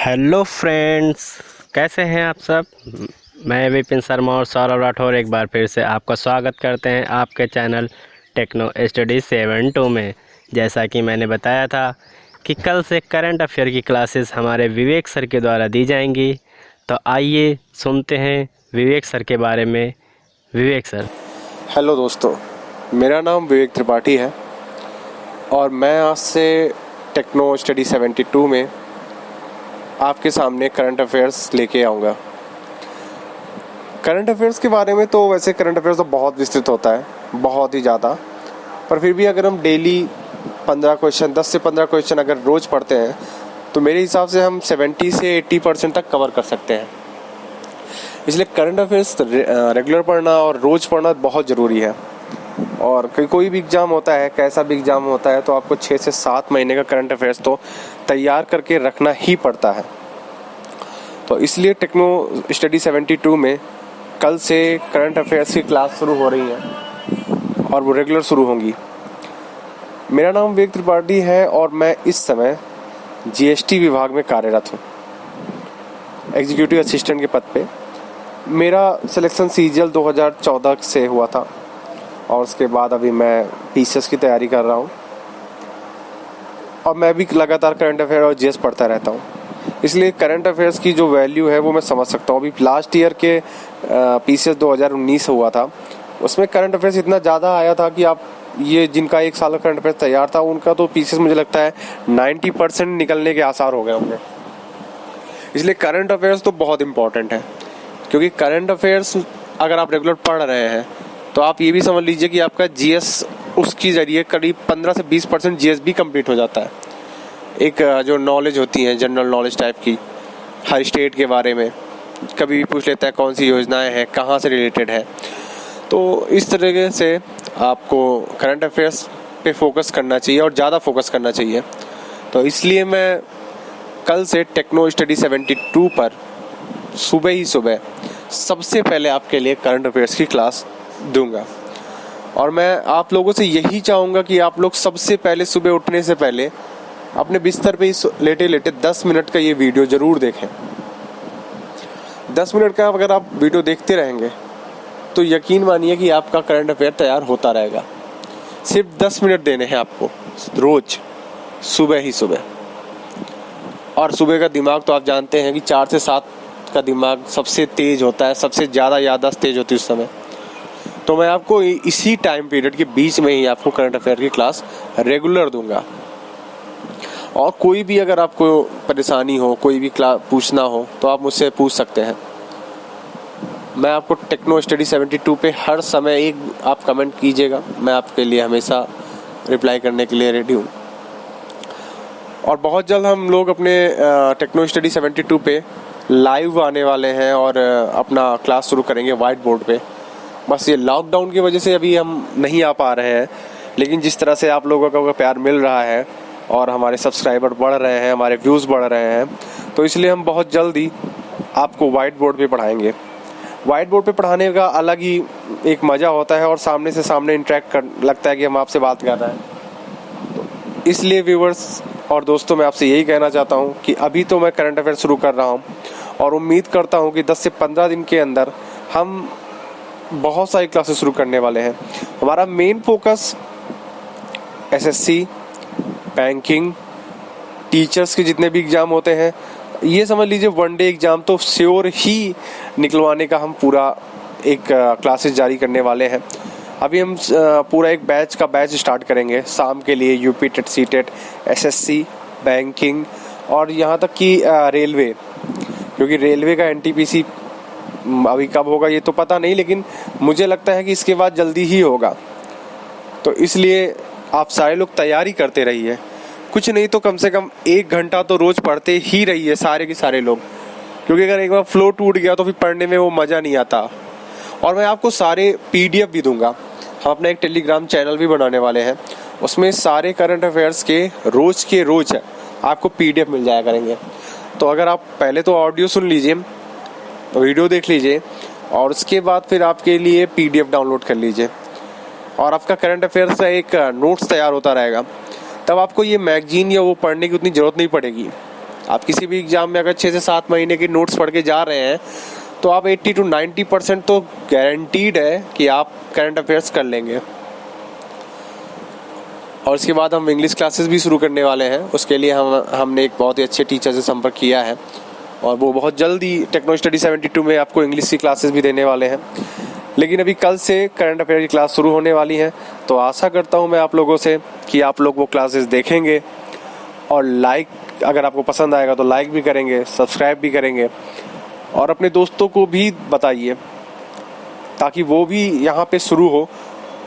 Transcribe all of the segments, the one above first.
Hello friends, कैसे हैं आप सब। मैं विपिन शर्मा और सौरभ राठौर एक बार फिर से आपका स्वागत करते हैं आपके चैनल टेक्नो स्टडी 7-2 में। जैसा कि मैंने बताया था कि कल से करंट अफेयर की क्लासेस हमारे विवेक सर के द्वारा दी जाएंगी। तो आइए सुनते हैं विवेक सर के बारे में। विवेक सर। हेलो दोस्तों, मेरा नाम विवेक त्रिपाठी है और मैं आज से टेक्नो स्टडी 72 में आपके सामने करंट अफेयर्स लेके आऊँगा। करंट अफेयर्स के बारे में तो वैसे करंट अफेयर्स तो बहुत विस्तृत होता है, बहुत ही ज़्यादा, पर फिर भी अगर हम डेली 10 से 15 क्वेश्चन अगर रोज़ पढ़ते हैं तो मेरे हिसाब से हम 70 से 80% तक कवर कर सकते हैं। इसलिए करंट अफेयर्स रेगुलर पढ़ना और रोज़ पढ़ना बहुत ज़रूरी है। और कोई भी एग्ज़ाम होता है, कैसा भी एग्ज़ाम होता है, तो आपको 6 से 7 महीने का करंट अफेयर्स तो तैयार करके रखना ही पड़ता है। तो इसलिए टेक्नो स्टडी 72 में कल से करंट अफेयर्स की क्लास शुरू हो रही है और वो रेगुलर शुरू होंगी। मेरा नाम विवेक त्रिपाठी है और मैं इस समय जीएसटी विभाग में कार्यरत हूँ, एग्जीक्यूटिव असिस्टेंट के पद पे। मेरा सिलेक्शन सीजीएल 2014 से हुआ था और उसके बाद अभी मैं पीसीएस की तैयारी कर रहा हूँ और मैं भी लगातार करंट अफेयर और जीएस पढ़ता रहता हूँ। इसलिए करंट अफेयर्स की जो वैल्यू है वो मैं समझ सकता हूँ। अभी लास्ट ईयर के पीसीएस 2019 हुआ था, उसमें करंट अफेयर्स इतना ज़्यादा आया था कि आप ये जिनका एक साल का करंट अफेयर्स तैयार था उनका तो पीसीएस मुझे लगता है 90% निकलने के आसार हो गए होंगे। इसलिए करंट अफेयर्स तो बहुत इंपॉर्टेंट है, क्योंकि करंट अफेयर्स अगर आप रेगुलर पढ़ रहे हैं तो आप ये भी समझ लीजिए कि आपका जीएस उसके ज़रिए करीब 15 से 20% जीएस भी कंप्लीट हो जाता है। एक जो नॉलेज होती है जनरल नॉलेज टाइप की, हर स्टेट के बारे में कभी भी पूछ लेता है कौन सी योजनाएं हैं, कहाँ से रिलेटेड है। तो इस तरीके से आपको करंट अफेयर्स पे फोकस करना चाहिए और ज़्यादा फोकस करना चाहिए। तो इसलिए मैं कल से टेक्नो स्टडी 72 पर सुबह सबसे पहले आपके लिए करंट अफेयर्स की क्लास दूंगा। और मैं आप लोगों से यही चाहूँगा कि आप लोग सबसे पहले सुबह उठने से पहले अपने बिस्तर पे ही लेटे लेटे 10 मिनट का ये वीडियो ज़रूर देखें। 10 मिनट का अगर आप वीडियो देखते रहेंगे तो यकीन मानिए कि आपका करंट अफेयर तैयार होता रहेगा। सिर्फ 10 मिनट देने हैं आपको रोज़, सुबह। और सुबह का दिमाग तो आप जानते हैं कि 4 से 7 का दिमाग सबसे तेज होता है, सबसे ज़्यादा याददाश्त तेज होती है उस समय। तो मैं आपको इसी टाइम पीरियड के बीच में ही आपको करंट अफेयर की क्लास रेगुलर दूंगा। और कोई भी अगर आपको परेशानी हो, कोई भी पूछना हो तो आप मुझसे पूछ सकते हैं। मैं आपको टेक्नो स्टडी 72 पे हर समय एक आप कमेंट कीजिएगा, मैं आपके लिए हमेशा रिप्लाई करने के लिए रेडी हूँ। और बहुत जल्द हम लोग अपने टेक्नो स्टडी 72 पे लाइव आने वाले हैं और अपना क्लास शुरू करेंगे वाइट बोर्ड पे। बस ये लॉकडाउन की वजह से अभी हम नहीं आ पा रहे हैं, लेकिन जिस तरह से आप लोगों का प्यार मिल रहा है और हमारे सब्सक्राइबर बढ़ रहे हैं, हमारे व्यूज़ बढ़ रहे हैं, तो इसलिए हम बहुत जल्दी आपको वाइट बोर्ड पे पढ़ाएंगे। वाइट बोर्ड पे पढ़ाने का अलग ही एक मज़ा होता है और सामने से सामने इंटरेक्ट कर लगता है कि हम आपसे बात कर रहे हैं। तो इसलिए व्यूवर्स और दोस्तों, मैं आपसे यही कहना चाहता हूँ कि अभी तो मैं करंट अफेयर शुरू कर रहा हूँ और उम्मीद करता हूँ कि 10 से 15 दिन के अंदर हम बहुत सारी क्लासेस शुरू करने वाले हैं। हमारा main focus SSC, banking, teachers के जितने भी एग्ज़ाम होते हैं, ये समझ लीजिए वनडे एग्ज़ाम तो श्योर ही निकलवाने का हम पूरा एक क्लासेस जारी करने वाले हैं। अभी हम पूरा एक बैच स्टार्ट करेंगे शाम के लिए, UP TET, C TET, SSC, banking और यहाँ तक कि रेलवे, क्योंकि रेलवे का एनटीपीसी अभी कब होगा ये तो पता नहीं, लेकिन मुझे लगता है कि इसके बाद जल्दी ही होगा। तो इसलिए आप सारे लोग तैयारी करते रहिए, कुछ नहीं तो कम से कम 1 घंटा तो रोज़ पढ़ते ही रहिए सारे के सारे लोग, क्योंकि अगर एक बार फ्लो टूट गया तो फिर पढ़ने में वो मज़ा नहीं आता। और मैं आपको सारे पीडीएफ भी दूंगा। हम अपना एक टेलीग्राम चैनल भी बनाने वाले हैं, उसमें सारे करंट अफेयर्स के रोज़ है आपको पीडीएफ मिल जाया करेंगे। तो अगर आप पहले तो ऑडियो सुन लीजिए, वीडियो देख लीजिए और उसके बाद फिर आपके लिए पीडीएफ डाउनलोड कर लीजिए और आपका करंट अफेयर्स का एक नोट्स तैयार होता रहेगा। तब आपको ये मैगजीन या वो पढ़ने की उतनी ज़रूरत नहीं पड़ेगी। आप किसी भी एग्जाम में अगर 6 से 7 महीने के नोट्स पढ़ के जा रहे हैं तो आप 80 to 90% तो गारंटीड है कि आप करंट अफेयर्स कर लेंगे। और इसके बाद हम इंग्लिश क्लासेस भी शुरू करने वाले हैं। उसके लिए हमने एक बहुत ही अच्छे टीचर से संपर्क किया है और वो बहुत जल्दी टेक्नो स्टडी 72 में आपको इंग्लिश की क्लासेस भी देने वाले हैं। लेकिन अभी कल से करंट अफेयर की क्लास शुरू होने वाली है, तो आशा करता हूँ मैं आप लोगों से कि आप लोग वो क्लासेस देखेंगे और लाइक, अगर आपको पसंद आएगा तो लाइक भी करेंगे, सब्सक्राइब भी करेंगे और अपने दोस्तों को भी बताइए ताकि वो भी यहाँ पे शुरू हो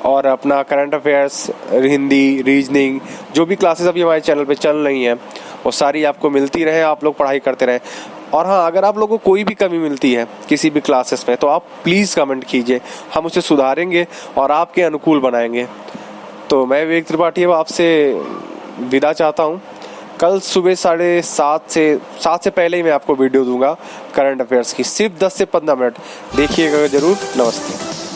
और अपना करंट अफेयर्स, हिंदी, रीजनिंग, जो भी क्लासेस अभी हमारे चैनल पे चल रही हैं वो सारी आपको मिलती रहे, आप लोग पढ़ाई करते रहें। और हाँ, अगर आप लोगों को कोई भी कमी मिलती है किसी भी क्लासेस में तो आप प्लीज़ कमेंट कीजिए, हम उसे सुधारेंगे और आपके अनुकूल बनाएंगे। तो मैं विवेक त्रिपाठी अब आपसे विदा चाहता हूँ। कल सुबह 7:30 से पहले ही मैं आपको वीडियो दूंगा करंट अफेयर्स की, सिर्फ 10 से 15 मिनट देखिएगा ज़रूर। नमस्ते।